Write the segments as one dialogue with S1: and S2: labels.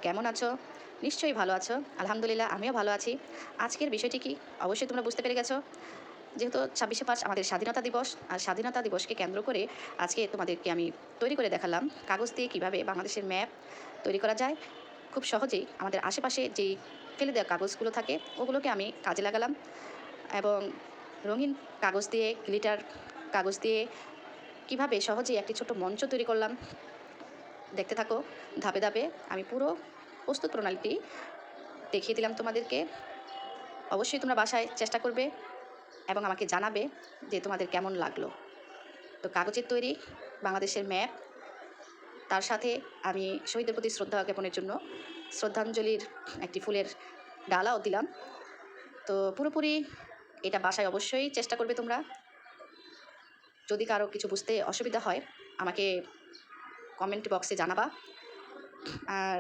S1: কেমন আছো? নিশ্চয়ই ভালো আছো। আলহামদুলিল্লাহ আমিও ভালো আছি। আজকের বিষয়টি কি? অবশ্যই তোমরা বুঝতে পেরে গেছো। যেহেতু ২৬শে মার্চ আমাদের স্বাধীনতা দিবস, আর স্বাধীনতা দিবসকে কেন্দ্র করে আজকে তোমাদেরকে আমি তৈরি করে দেখালাম কাগজ দিয়ে কীভাবে বাংলাদেশের ম্যাপ তৈরি করা যায়। খুব সহজেই আমাদের আশেপাশে যেই ফেলে দেওয়া কাগজগুলো থাকে ওগুলোকে আমি কাজে লাগালাম এবং রঙিন কাগজ দিয়ে, গ্লিটার কাগজ দিয়ে কীভাবে সহজেই একটি ছোট্ট মঞ্চ তৈরি করলাম। দেখতে থাকো ধাপে ধাপে। আমি পুরো প্রস্তুত প্রণালীটি দেখিয়ে দিলাম তোমাদেরকে। অবশ্যই তোমরা বাসায় চেষ্টা করবে এবং আমাকে জানাবে যে তোমাদের কেমন লাগলো। তো কাগজের তৈরি বাংলাদেশের ম্যাপ, তার সাথে আমি শহীদদের প্রতি শ্রদ্ধা জ্ঞাপনের জন্য শ্রদ্ধাঞ্জলির একটি ফুলের ডালাও দিলাম। তো পুরোপুরি এটা বাসায় অবশ্যই চেষ্টা করবে তোমরা। যদি কারো কিছু বুঝতে অসুবিধা হয় আমাকে কমেন্ট বক্সে জানাবা। আর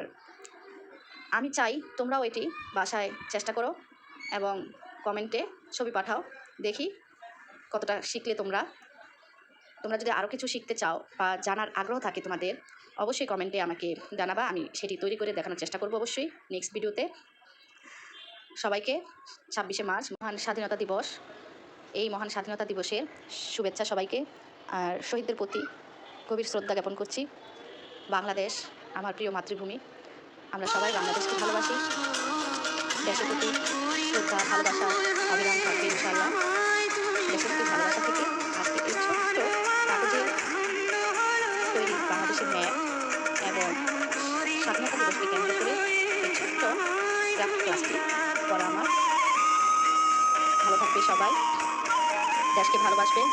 S1: আমি চাই তোমরাও এটি বাসায় চেষ্টা করো এবং কমেন্টে ছবি পাঠাও, দেখি কতটা শিখলে তোমরা। তোমরা যদি আরও কিছু শিখতে চাও বা জানার আগ্রহ থাকে তোমাদের, অবশ্যই কমেন্টে আমাকে জানাবা। আমি সেটি তৈরি করে দেখানোর চেষ্টা করব অবশ্যই নেক্সট ভিডিওতে। সবাইকে ২৬শে মার্চ মহান স্বাধীনতা দিবস, এই মহান স্বাধীনতা দিবসের শুভেচ্ছা সবাইকে। আর শহীদদের প্রতি গভীর শ্রদ্ধা জ্ঞাপন করছি। বাংলাদেশ আমার প্রিয় মাতৃভূমি। আমরা সবাই বাংলাদেশকে ভালোবাসি। দেশের প্রতি শ্রদ্ধা, ভালোবাসা অবিরাম থাকবে ইনশাআল্লাহ। দেশের প্রতি ভালোবাসা থেকে আজকে এই ছোট্ট কাগজের তৈরি বাংলাদেশের ম্যাপ এবং স্বাধীনতা দিবসকে কেন্দ্র করে এই ছোট্ট ক্রাফট ক্লাসটি করা আমার। ভালো থাকবে সবাই, দেশকে ভালোবাসবে।